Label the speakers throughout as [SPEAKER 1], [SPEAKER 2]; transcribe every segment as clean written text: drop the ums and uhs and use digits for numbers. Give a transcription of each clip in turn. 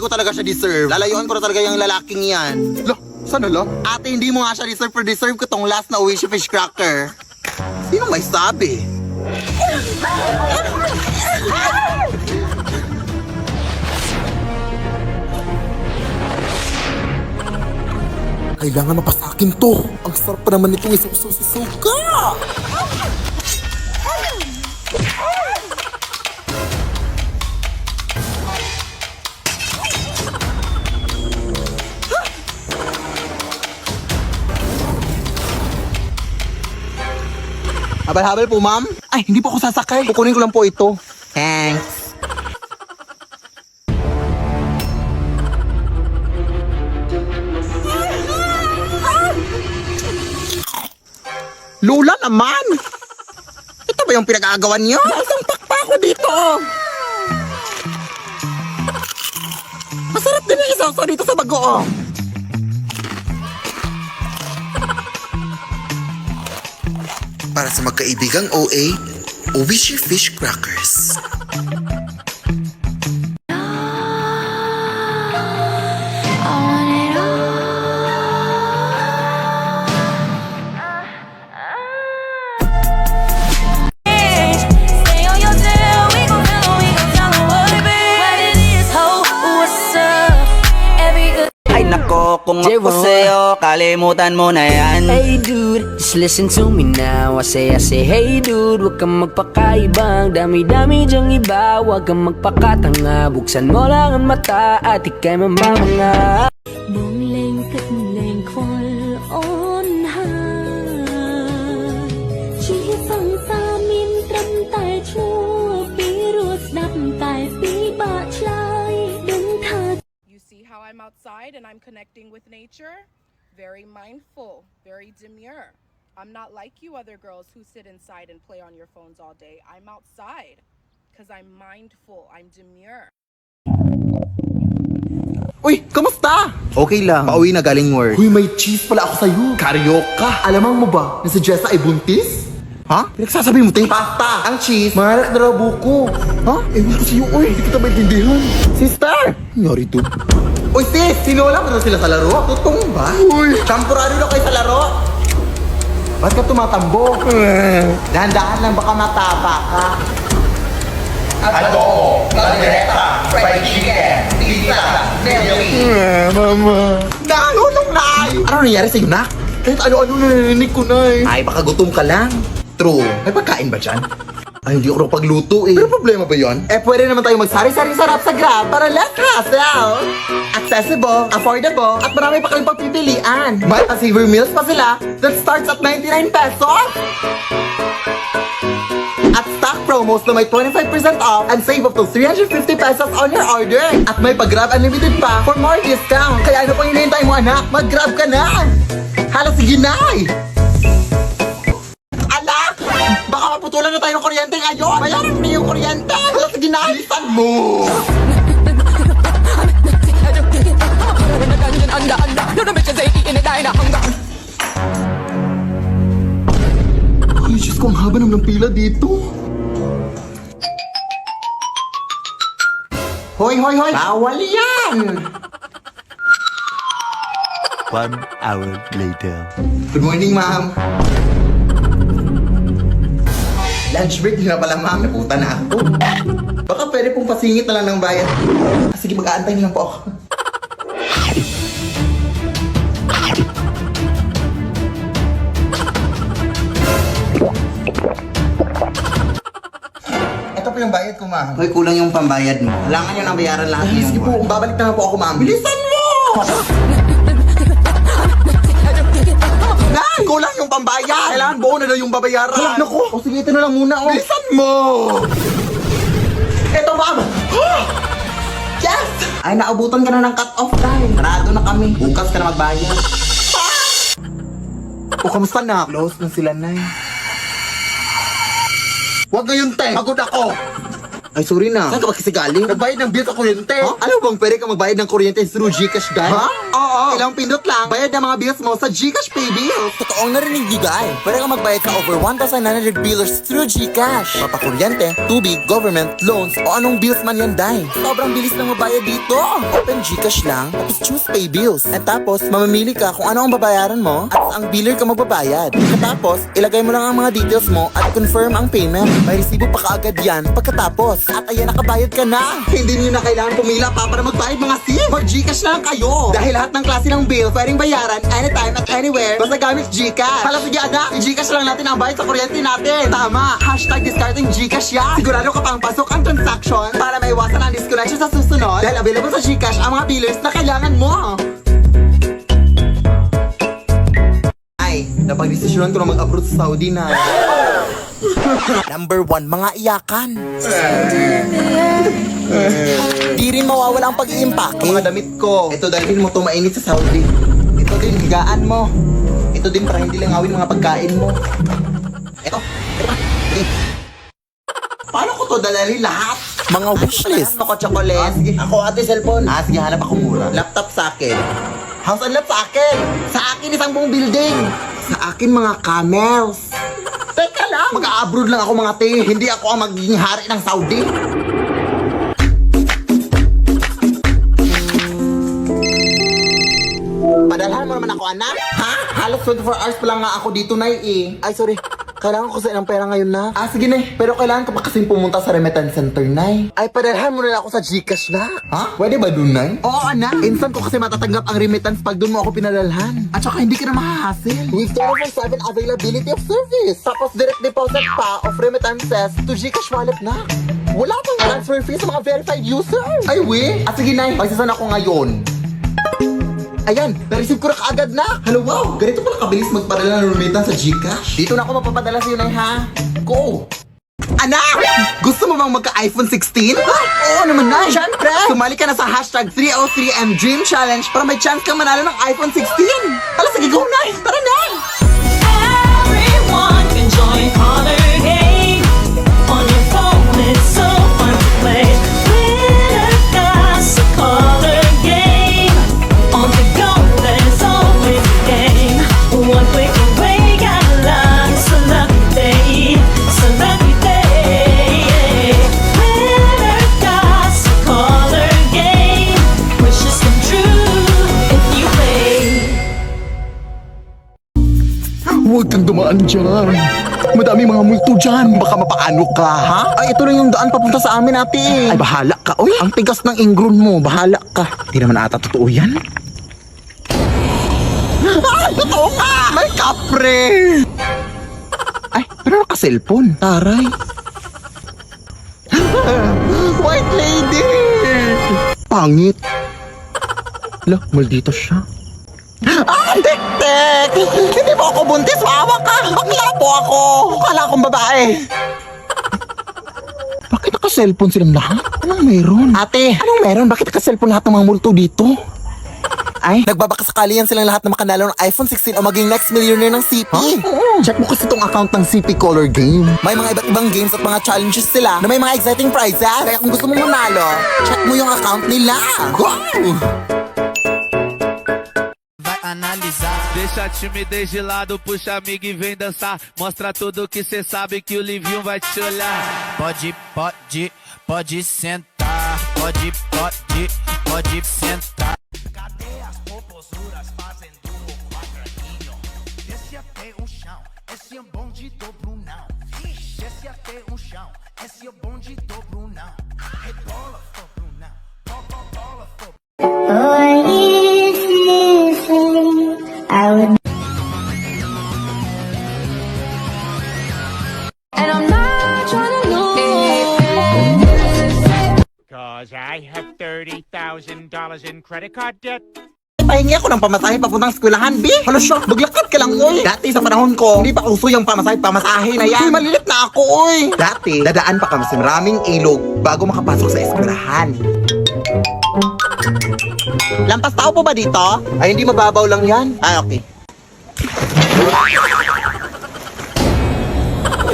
[SPEAKER 1] Hindi ko talaga siya deserve. Lalayuan ko na talaga yung lalaking yan.
[SPEAKER 2] Lah, sana lang?
[SPEAKER 1] Ate, hindi mo nga siya deserve, pero deserve ko tong last na Oishi Fish Cracker. Sino may sabi?
[SPEAKER 2] Kailangan mapasakin to. Ang sarap pa naman itong isuso sa suka.
[SPEAKER 1] Habal-habal po, ma'am. Ay, hindi po ako sasakay. Kukunin ko lang po ito. Thanks. Lula naman! Ito ba yung pinag-aagawan niyo? Isang pakpa ko dito! Masarap din yung isawsaw dito sa bagoong.
[SPEAKER 2] Para sa magkaibigang OA, Oishi Fish Crackers.
[SPEAKER 3] Kung ako sa'yo, kalimutan mo na yan.
[SPEAKER 4] Hey dude, just listen to me now. I say, hey dude, huwag kang magpakaibang. Dami-dami dyang iba, huwag kang magpakatanga. Buksan mo lang ang mata at ika'y mamamanga.
[SPEAKER 5] Buông lên cất lên khoan ôn hài chỉ phăng xa min trâm tài chua bí ruột đắp tài bí bạ trai đứng thà.
[SPEAKER 6] You see how I'm outside and I'm connecting with nature? Very mindful, very demure. I'm not like you other girls who sit inside and play on your phones all day. I'm outside because I'm mindful, I'm demure.
[SPEAKER 1] Uy, kamusta? Okay lang. Pauwi na galing work.
[SPEAKER 2] Uy, may cheese pala ako sa'yo.
[SPEAKER 1] Karyoka.
[SPEAKER 2] Alamang mo ba na si Jessa ay buntis?
[SPEAKER 1] Ha? Pinagsasabi mo, ting?
[SPEAKER 2] Pasta! Ang cheese, mahalak na raw buko.
[SPEAKER 1] Ha?
[SPEAKER 2] Ewan ko sa'yo, uy. Hindi kita maintindihan.
[SPEAKER 1] Sister!
[SPEAKER 2] Nangyari to.
[SPEAKER 1] Uy, sis! Sinula mo na sila sa laro? Totoo ba?
[SPEAKER 2] Uy!
[SPEAKER 1] Champurado na kayo sa laro?
[SPEAKER 2] Ba't ka tumatambo?
[SPEAKER 1] Dahan-dahan lang, baka matapa ka.
[SPEAKER 2] Mama.
[SPEAKER 1] Nalulong na! Ano nangyari sa'yo, nak?
[SPEAKER 2] Kahit ano-ano narinig ko na eh.
[SPEAKER 1] Ay, baka gutom ka lang.
[SPEAKER 2] True.
[SPEAKER 1] May pagkain ba dyan? Ay, hindi ako pagluto eh.
[SPEAKER 2] Pero problema ba yon?
[SPEAKER 1] Eh, pwede naman tayo magsari-saring sarap sa Grab para less hassle. Accessible, affordable, at marami pa kayong pagpipilian. May pa-saver meals pa sila that starts at 99 pesos. At stock promos na may 25% off and save up to 350 pesos on your order. At may pag-Grab Unlimited pa for more discount. Kaya ano pang hinihintay mo, anak? Mag-Grab ka na! Hala, sige na! Anak! Baka maputulan na tayo ng kuryente ngayon! Bayaran mo na yung kuryente! Hala, sige na! Bilisan mo!
[SPEAKER 2] Ay, Diyos ko, ang haba naman ng pila dito.
[SPEAKER 1] Hoy, hoy, hoy! Bawal yan!
[SPEAKER 7] 1 hour later.
[SPEAKER 1] Good morning, ma'am. Lunch break na pala, ma'am. Naputa na ako. Baka pwede pong pasingit na lang ng bayad. Sige, mag-aantay na lang po ako. Ito po yung bayad ko, ma'am. Hoy, kulang yung pambayad mo. Kailangan nyo nang bayaran lahat
[SPEAKER 2] Ay,
[SPEAKER 1] ngayong
[SPEAKER 2] sige po,
[SPEAKER 1] buwan.
[SPEAKER 2] babalik na po ako, ma'am.
[SPEAKER 1] Bilisan mo! Nay! Kulang yung pambayad!
[SPEAKER 2] Kailangan buo na daw yung babayaran.
[SPEAKER 1] Hala, naku! O sige, ito na lang muna, oh.
[SPEAKER 2] Bilisan mo!
[SPEAKER 1] Ito, ma'am! Yes! Ay, naabutan ka na ng cut-off time. Parado na kami. Bukas ka na magbayad.
[SPEAKER 2] O, kamusta na?
[SPEAKER 1] Close na sila, Nay.
[SPEAKER 2] Huwag ngayon, te. Pagod ako.
[SPEAKER 1] Ay, sorry na. Saan ka ba kasi galing? Nagbayad ng bill sa kuryente. Huh? Alam mo bang pwede ka magbayad ng kuryente through Gcash, guys? Ha? Oo. Ilang pindot lang. Bayad ng mga bills mo sa Gcash Pay Bills. Totoong narinig niyo, guys. Pwede ka magbayad sa over 1,900 billers through Gcash. Papakuryente, tubig, government, loans, o anong bills man yan, day. Sobrang bilis lang mabayad dito. Open Gcash lang, tapos choose Pay Bills. At tapos, mamamili ka kung ano ang babayaran mo at ang biller ka magbabayad. At tapos, ilagay mo lang ang mga details mo at confirm ang payment. May resibo pa kaagad yan pagkatapos. At ayan, nakabayad ka na. Hindi niyo na kailangan pumila pa para magbayad mga sim. Mag-Gcash na lang kayo. Dahil lahat ng klase ng bill pwedeng bayaran anytime at anywhere basta gamit Gcash. Hala, sige anak, i-Gcash lang natin ang bayad sa kuryente natin. Tama. #discarding Gcash yan. Sigurado ka pang pasok ang transaction para maiwasan ang disconnection sa susunod. Dahil available sa Gcash ang mga billers na kailangan mo. Ay, napag-desisyonan ko na mag-abroad sa Saudi na. Number 1, mga iyakan. Di rin mawawala ang pag-iimpake. Ang mga damit ko. Ito dalhin mo to mainit sa Saudi. Ito din higaan mo. Ito din para hindi langawin mga pagkain mo. Ito. Paano ko to dalhin lahat? Mga wishlist. Ako chocolate. Sige. Ako ate cellphone. Sige, hanap ako mura. Laptop sa akin. House and lot sa akin. Sa akin isang buong building. Sa akin mga camels. Teka lang. Mag-a-abroad lang ako mga te. Hindi ako ang magiging hari ng Saudi. Padalhan mo naman ako, anak. Ha? Halos 24 hours pa lang nga ako dito, Nay, eh. Ay, sorry. Kailangan ko sa ilang pera ngayon na. Sige, Nay. Pero kailangan ka pa kasing pumunta sa remittance center, Nay. Ay, padalhan mo na ako sa Gcash na. Ha? Pwede ba dun, Nay? Oo, anak. Instant ko kasi matatanggap ang remittance pag dun mo ako pinadalhan. At saka hindi ka na mahahassle. With 24/7 availability of service. Tapos direct deposit pa of remittances to Gcash wallet na. Wala pang transfer fee sa mga verified users. Ay, we? Sige, Nay. Pagsasan ako ngayon. Ayan, na-receive ko na kaagad na. Hello, wow. Ganito pala kabilis magpadala ng remittance sa Gcash. Dito na ako mapapadala sa'yo, Nay, ha? Go! Anak! Gusto mo bang magka-iPhone 16? Oo naman, Nay. Siyempre! Sumali ka na sa #303MDream Challenge para may chance kang manalo ng iPhone 16. Hala, sige, go, Nay. Tara na!
[SPEAKER 8] Everyone can join Color Game. On your phone, it's so fun to play. Winner got a color game. On the go, there's always a game. One click away, got a lot. It's a lucky day. It's a lucky day. Winner got a color game. Wishes come true if you play.
[SPEAKER 2] Huwag kang dumaan dyan. Madami mga multo dyan. Baka mapaano ka, ha?
[SPEAKER 1] Ay, ito lang yung daan papunta sa amin, ate.
[SPEAKER 2] Ay, bahala ka. Uy,
[SPEAKER 1] Ang tigas ng ingron mo, bahala ka.
[SPEAKER 2] di naman ata totoo yan.
[SPEAKER 1] Ay, totoo nga! May kapre!
[SPEAKER 2] Ay, pero naka-cellphone.
[SPEAKER 1] Taray. White lady!
[SPEAKER 2] Pangit. Hala, maldito siya.
[SPEAKER 1] Tek-tek! Hindi mo ako buntis, maawa ka! Bakla po ako! Kala akong babae.
[SPEAKER 2] Bakit naka-cellphone silang lahat? Anong meron?
[SPEAKER 1] Ate,
[SPEAKER 2] Anong meron? Bakit naka-cellphone lahat ng mga multo dito?
[SPEAKER 1] ay, nagbabakasakali yan silang lahat na makanalo ng iPhone 16 o maging next millionaire ng CP.
[SPEAKER 2] Check mo kasi itong account ng CP Color Game.
[SPEAKER 1] May mga iba't ibang games at mga challenges sila na may mga exciting prizes. Kaya kung gusto mo manalo, check mo yung account nila. Go!
[SPEAKER 9] Deixa a timidez de lado, puxa amigo e vem dançar. Mostra tudo que cê sabe que o Livinho vai te olhar.
[SPEAKER 10] Pode sentar. Pode sentar. Cadê as popozuras fazendo o quadradinho? Desce até o chão, esse é bom de dobro não. Vixe, desce até o chão, esse é bom de dobro não. Rebola, dobro não. Bola, dobro.
[SPEAKER 5] And I'm not trying to lose.
[SPEAKER 11] Cause I have $30,000 in credit card debt.
[SPEAKER 1] Pahingi ako ng pamasahe papuntang eskwelahan, B. Hala siya, maglakad ka lang, oy. Dati sa panahon ko, hindi pa uso yung pamasahe na yan. Uy, malilit na ako, oy. Dati, dadaan pa kami sa maraming ilog bago makapasok sa eskwelahan. Lampas tao po ba dito? Ay, hindi mababaw lang yan. Ay, okay.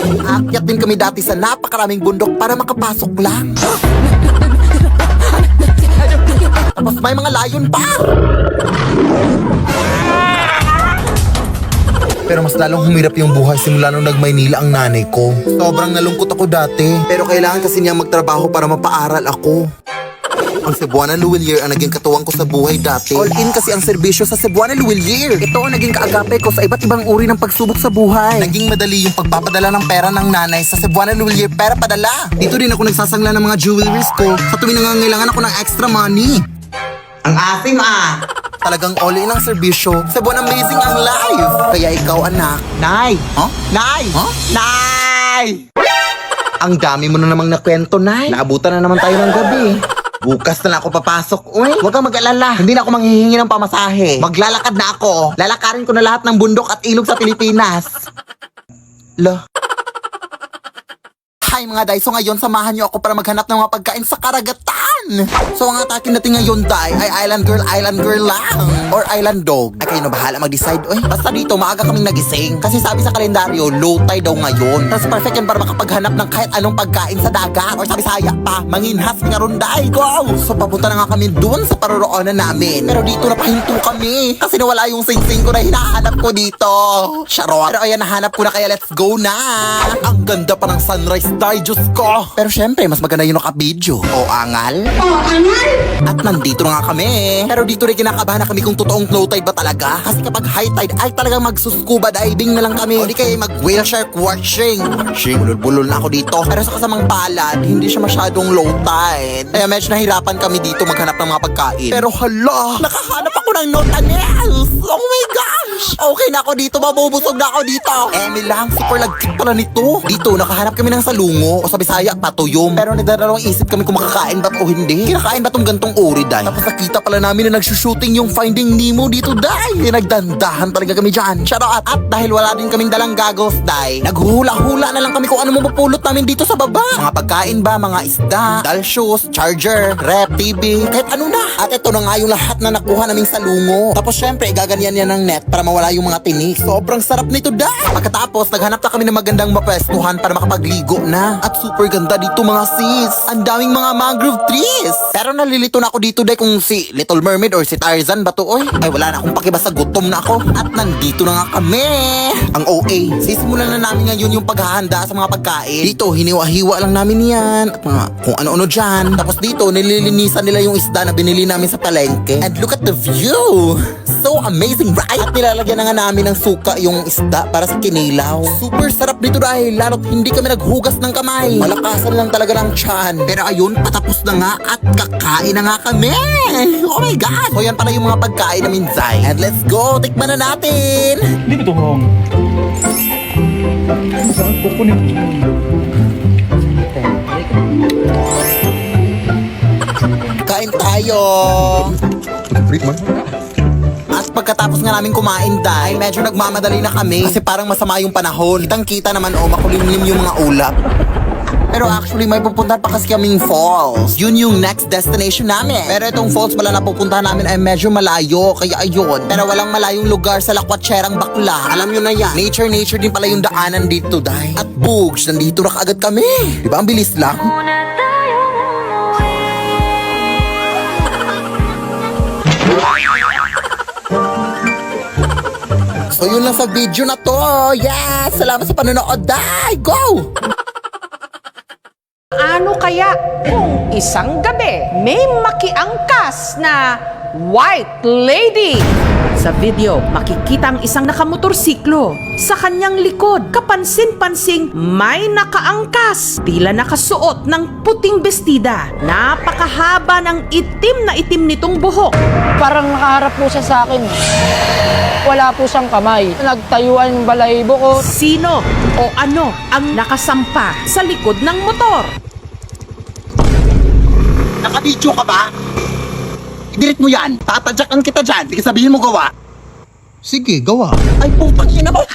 [SPEAKER 1] Aakyat din kami dati sa napakaraming bundok para makapasok lang. Tapos may mga layon pa. Pero mas lalong humirap yung buhay simula nung nag-Maynila ang nanay ko. Sobrang nalungkot ako dati. Pero kailangan kasi niya magtrabaho para mapaaral ako. Ang Cebuana Luwilier ang naging katuwang ko sa buhay dati. All in kasi ang serbisyo sa Cebuana Luwilier. Ito ang naging kaagape ko sa iba't ibang uri ng pagsubok sa buhay. Naging madali yung pagpapadala ng pera ng nanay sa Cebuana Luwilier pera padala. Dito din ako nagsasangla ng mga jewelries ko sa tuwing nangangailangan ako ng extra money. Ang asim Talagang all in ang serbisyo. Cebuana amazing ang life. Kaya ikaw anak. Nay! Huh? Nay! Huh? Nay! Ang dami mo na namang nakwento, Nay. Naabutan na naman tayo ng gabi. Bukas na lang ako papasok. Uy, huwag kang mag-alala. Hindi na ako manghihingi ng pamasahe. Maglalakad na ako. Lalakarin ko na lahat ng bundok at ilog sa Pilipinas. Hi mga Day, so ngayon samahan niyo ako para maghanap ng mga pagkain sa karagatan. So ang atake natin ngayon, Day, ay island girl lang. Or island dog. Ay kayo na bahala mag-decide. Uy, basta dito maaga kaming nagising. Kasi sabi sa kalendaryo, low tide daw ngayon. Tapos perfect yan para makapaghanap ng kahit anong pagkain sa dagat. Or sabi saya pa, manginhas nga ron, Day. Go! So papunta na nga kami dun sa paroroonan namin. Pero dito napahinto kami. Kasi nawala yung sing-sing ko na hinahanap ko dito. Charot. Pero ayan, nahanap ko na kaya let's go na. Ang ganda pa ng sunrise, Day, Diyos ko. Pero syempre, mas maganda yung naka-video. O angal? At nandito na nga kami. Pero dito rin kinakabahan na kami kung totoong low tide ba talaga. Kasi kapag high tide ay talagang magsuscuba diving na lang kami. O di kaya mag-whale shark watching. Bulol-bulol na ako dito. Pero sa kasamang palad, hindi siya masyadong low tide. Kaya medyo nahirapan kami dito maghanap ng mga pagkain. Pero hala, nakahanap ako ng notanes. Oh my gosh! Okay na ako dito, mabubusog na ako dito. Lang, super lagkit pala nito. Dito, nakahanap kami ng salungo. O sa Bisaya, patuyom. Pero nagdadalawang isip kami kung makakain ba o hindi. Kinakain ba tong gantong uri, Day? Tapos nakita pala namin na nagsushooting yung Finding Nemo dito, Day. Nagdandahan talaga kami dyan. Charot. At dahil wala din kaming dalang goggles, Day, naghula-hula na lang kami kung ano mapupulot namin dito sa baba. Mga pagkain ba, mga isda, dal shoes, charger, rep, TV, kahit ano na. At ito na nga yung lahat na nakuha naming salungo. Tapos syempre, igaganyan yan ng net para mawala yung mga tinik. Sobrang sarap nito, Day. Pagkatapos, naghanap na kami ng magandang mapwestuhan para makapagligo na. At super ganda dito, mga sis. Ang daming mga mangrove trees. Pero nalilito na ako dito, Day, kung si Little Mermaid or si Tarzan ba to, oy? Ay, wala na akong pakibasa, gutom na ako. At nandito na nga kami. Ang OA. Sisimulan na namin ngayon yung paghahanda sa mga pagkain. Dito, hiniwa-hiwa lang namin yan. At mga kung ano-ano dyan. Tapos dito, nililinisan nila yung isda na binili namin sa palengke. And look at the view. So amazing, right? At nilalagyan na nga namin ng suka yung isda para sa kinilaw. Super sarap dito dahil lalo't hindi kami naghugas ng kamay. Malakasan lang talaga ng tiyan. Pero ayun, patapos na nga at kakain na nga kami. Oh my God! So yan pala yung mga pagkain namin, Zay. And let's go! Tikman na natin!
[SPEAKER 11] Hindi ba ito wrong?
[SPEAKER 1] Kain tayo! At pagkatapos nga namin kumain, Day, medyo nagmamadali na kami kasi parang masama yung panahon. Kitang-kita naman makulimlim yung mga ulap. Pero actually, may pupuntahan pa kasi kaming falls. Yun yung next destination namin. Pero itong falls pala na pupuntahan namin ay medyo malayo, kaya ayun. Pero walang malayong lugar sa Lakwatserang Bakla. Alam nyo na yan. Nature din pala yung daanan dito, Day. At Bugs, nandito na kaagad kami. Di ba ang bilis lang? So yun lang sa video na to. Yes! Salamat sa panonood, Day! Go!
[SPEAKER 12] Ano kaya kung isang gabi may makiangkas na white lady? Sa video, makikita ang isang nakamotorsiklo. Sa kanyang likod, kapansin-pansing may nakaangkas. Tila nakasuot ng puting bestida. Napakahaba ng itim nitong buhok.
[SPEAKER 13] Parang nakaharap po siya sa akin. Wala po siyang kamay. Nagtayuan yung balahibo ko.
[SPEAKER 12] Sino o ano ang nakasampa sa likod ng motor?
[SPEAKER 1] Nakabidyo ka ba? I-delete mo yan. Tatadyakan kita dyan. Sige, sabihin mo gawa. Sige, gawa. Ay, putang ina mo.